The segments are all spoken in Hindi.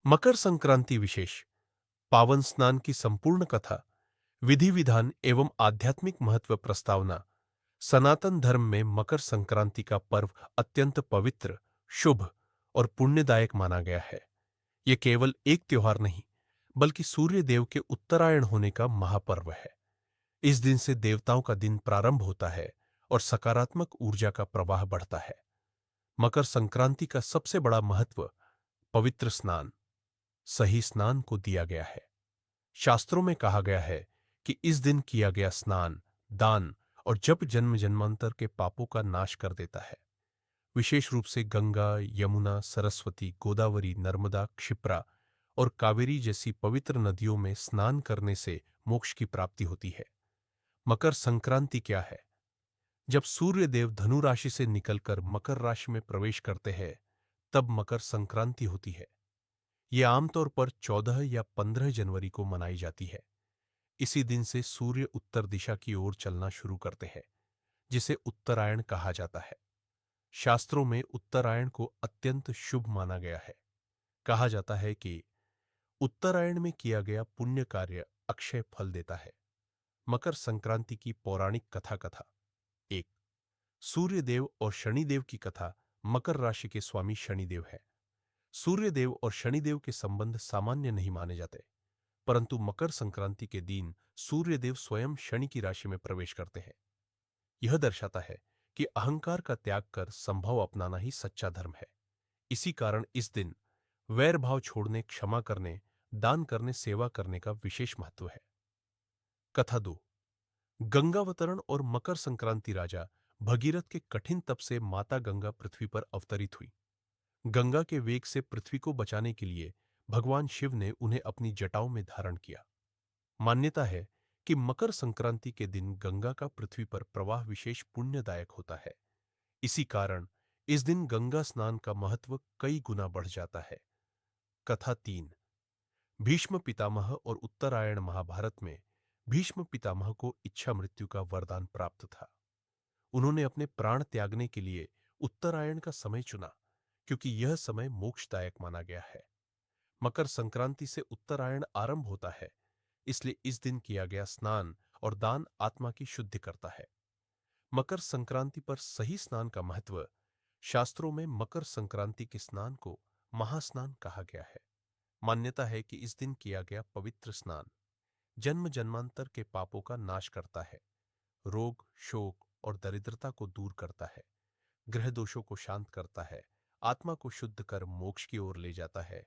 मकर संक्रांति विशेष पावन स्नान की संपूर्ण कथा, विधि विधान एवं आध्यात्मिक महत्व प्रस्तावना। सनातन धर्म में मकर संक्रांति का पर्व अत्यंत पवित्र, शुभ और पुण्यदायक माना गया है। यह केवल एक त्योहार नहीं, बल्कि सूर्य देव के उत्तरायण होने का महापर्व है। इस दिन से देवताओं का दिन प्रारंभ होता है और सकारात्मक ऊर्जा का प्रवाह बढ़ता है। मकर संक्रांति का सबसे बड़ा महत्व पवित्र स्नान, सही स्नान को दिया गया है। शास्त्रों में कहा गया है कि इस दिन किया गया स्नान, दान और जप जन्म जन्मांतर के पापों का नाश कर देता है। विशेष रूप से गंगा, यमुना, सरस्वती, गोदावरी, नर्मदा, क्षिप्रा और कावेरी जैसी पवित्र नदियों में स्नान करने से मोक्ष की प्राप्ति होती है। मकर संक्रांति क्या है? जब सूर्य देव धनु राशि से निकलकर मकर राशि में प्रवेश करते हैं, तब मकर संक्रांति होती है। यह आमतौर पर 14 या 15 जनवरी को मनाई जाती है। इसी दिन से सूर्य उत्तर दिशा की ओर चलना शुरू करते हैं, जिसे उत्तरायण कहा जाता है। शास्त्रों में उत्तरायण को अत्यंत शुभ माना गया है। कहा जाता है कि उत्तरायण में किया गया पुण्य कार्य अक्षय फल देता है। मकर संक्रांति की पौराणिक कथा। एक, सूर्यदेव और शनिदेव की कथा। मकर राशि के स्वामी शनिदेव है। सूर्यदेव और शनिदेव के संबंध सामान्य नहीं माने जाते, परंतु मकर संक्रांति के दिन सूर्यदेव स्वयं शनि की राशि में प्रवेश करते हैं। यह दर्शाता है कि अहंकार का त्याग कर संभव अपनाना ही सच्चा धर्म है। इसी कारण इस दिन वैर भाव छोड़ने, क्षमा करने, दान करने, सेवा करने का विशेष महत्व है। कथा 2, गंगावतरण और मकर संक्रांति। राजा भगीरथ के कठिन तप से माता गंगा पृथ्वी पर अवतरित हुई। गंगा के वेग से पृथ्वी को बचाने के लिए भगवान शिव ने उन्हें अपनी जटाओं में धारण किया। मान्यता है कि मकर संक्रांति के दिन गंगा का पृथ्वी पर प्रवाह विशेष पुण्यदायक होता है। इसी कारण इस दिन गंगा स्नान का महत्व कई गुना बढ़ जाता है। कथा 3, भीष्म पितामह और उत्तरायण। महाभारत में भीष्म पितामह को इच्छा मृत्यु का वरदान प्राप्त था। उन्होंने अपने प्राण त्यागने के लिए उत्तरायण का समय चुना, क्योंकि यह समय मोक्षदायक माना गया है। मकर संक्रांति से उत्तरायण आरंभ होता है, इसलिए इस दिन किया गया स्नान और दान आत्मा की शुद्धि करता है। मकर संक्रांति पर सही स्नान का महत्व। शास्त्रों में मकर संक्रांति के स्नान को महास्नान कहा गया है। मान्यता है कि इस दिन किया गया पवित्र स्नान जन्म जन्मांतर के पापों का नाश करता है, रोग, शोक और दरिद्रता को दूर करता है, ग्रह दोषों को शांत करता है, आत्मा को शुद्ध कर मोक्ष की ओर ले जाता है।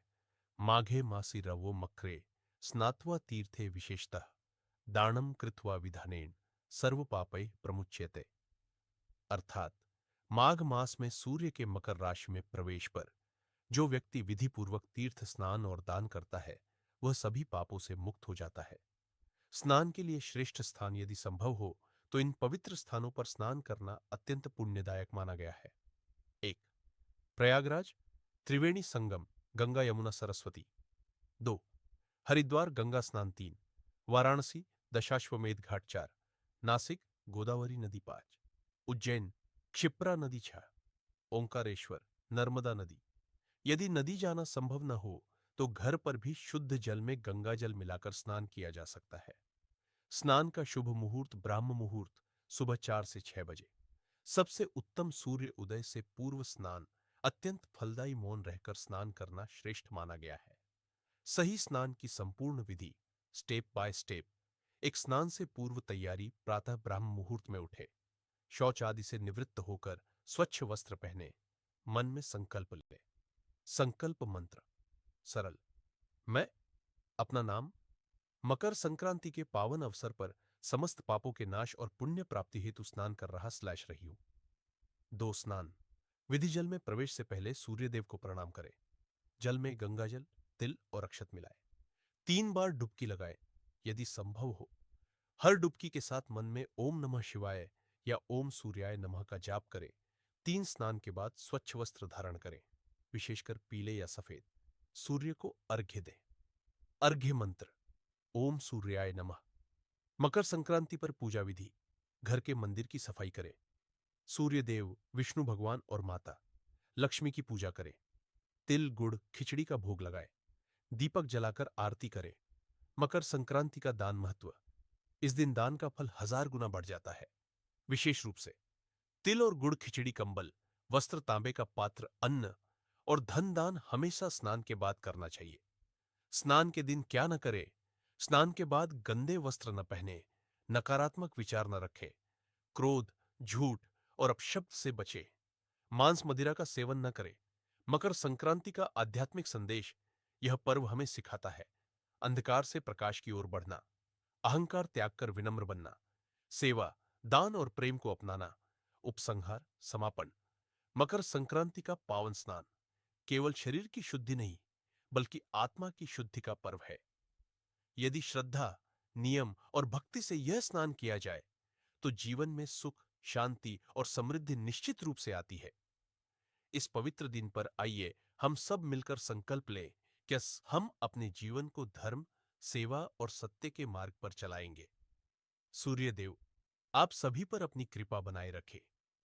माघे मासी रवो मकरे स्नात्वा तीर्थे विशेषतः दानम कृत्वा विधानेन सर्व पापै प्रमुच्यते। अर्थात माघ मास में सूर्य के मकर राशि में प्रवेश पर जो व्यक्ति विधि पूर्वक तीर्थ स्नान और दान करता है, वह सभी पापों से मुक्त हो जाता है। स्नान के लिए श्रेष्ठ स्थान यदि संभव हो तो इन पवित्र स्थानों पर स्नान करना अत्यंत पुण्यदायक माना गया है। 1, प्रयागराज त्रिवेणी संगम गंगा यमुना सरस्वती। 2, हरिद्वार गंगा स्नान। 3, वाराणसी दशाश्वमेध घाट। 4, नासिक गोदावरी नदी। 5, उज्जैन क्षिप्रा नदी। 6, ओंकारेश्वर नर्मदा नदी। यदि नदी जाना संभव न हो तो घर पर भी शुद्ध जल में गंगा जल मिलाकर स्नान किया जा सकता है। स्नान का शुभ मुहूर्त ब्राह्म मुहूर्त सुबह 4 से 6 बजे। सबसे उत्तम सूर्य उदय से पूर्व स्नान। अत्यंत फलदायी मौन रहकर स्नान करना श्रेष्ठ माना गया है। सही स्नान की संपूर्ण विधि स्टेप बाय स्टेप। एक स्नान से पूर्व तैयारी। प्रातः ब्राह्म मुहूर्त में उठे, शौच आदि से निवृत्त होकर स्वच्छ वस्त्र पहने, मन में संकल्प ले। संकल्प मंत्र सरल। मैं, अपना नाम, मकर संक्रांति के पावन अवसर पर समस्त पापों के नाश और पुण्य प्राप्ति हेतु स्नान कर रहा / रही हूं। 2, स्नान। विधि जल में प्रवेश से पहले सूर्यदेव को प्रणाम करें। जल में गंगा जल, तिल और अक्षत मिलाएं। 3 बार डुबकी लगाएं यदि संभव हो। हर डुबकी के साथ मन में ओम नमः शिवाय या ओम सूर्याय नमः का जाप करें। 3 स्नान के बाद स्वच्छ वस्त्र धारण करें, विशेषकर पीले या सफेद। सूर्य को अर्घ्य दें। अर्घ्य मंत्र ओम सूर्याय नमः। मकर संक्रांति पर पूजा विधि। घर के मंदिर की सफाई करें। सूर्य देव, विष्णु भगवान और माता लक्ष्मी की पूजा करें। तिल गुड़ खिचड़ी का भोग लगाएं। दीपक जलाकर आरती करें। मकर संक्रांति का दान महत्व। इस दिन दान का फल 1000 गुना बढ़ जाता है। विशेष रूप से तिल और गुड़ खिचड़ी कंबल, वस्त्र तांबे का पात्र अन्न और धन दान हमेशा स्नान के बाद करना चाहिए। स्नान के दिन क्या न करे? स्नान के बाद गंदे वस्त्र न पहने, नकारात्मक विचार न रखे, क्रोध, झूठ और अपशब्द से बचे, मांस मदिरा का सेवन न करे। मकर संक्रांति का आध्यात्मिक संदेश। यह पर्व हमें सिखाता है अंधकार से प्रकाश की ओर बढ़ना, अहंकार त्याग कर विनम्र बनना, सेवा, दान और प्रेम को अपनाना। उपसंहार, समापन। मकर संक्रांति का पावन स्नान केवल शरीर की शुद्धि नहीं, बल्कि आत्मा की शुद्धि का पर्व है। यदि श्रद्धा, नियम और भक्ति से यह स्नान किया जाए तो जीवन में सुख, शांति और समृद्धि निश्चित रूप से आती है। इस पवित्र दिन पर आइए हम सब मिलकर संकल्प लें कि हम अपने जीवन को धर्म, सेवा और सत्य के मार्ग पर चलाएंगे। सूर्यदेव आप सभी पर अपनी कृपा बनाए रखे।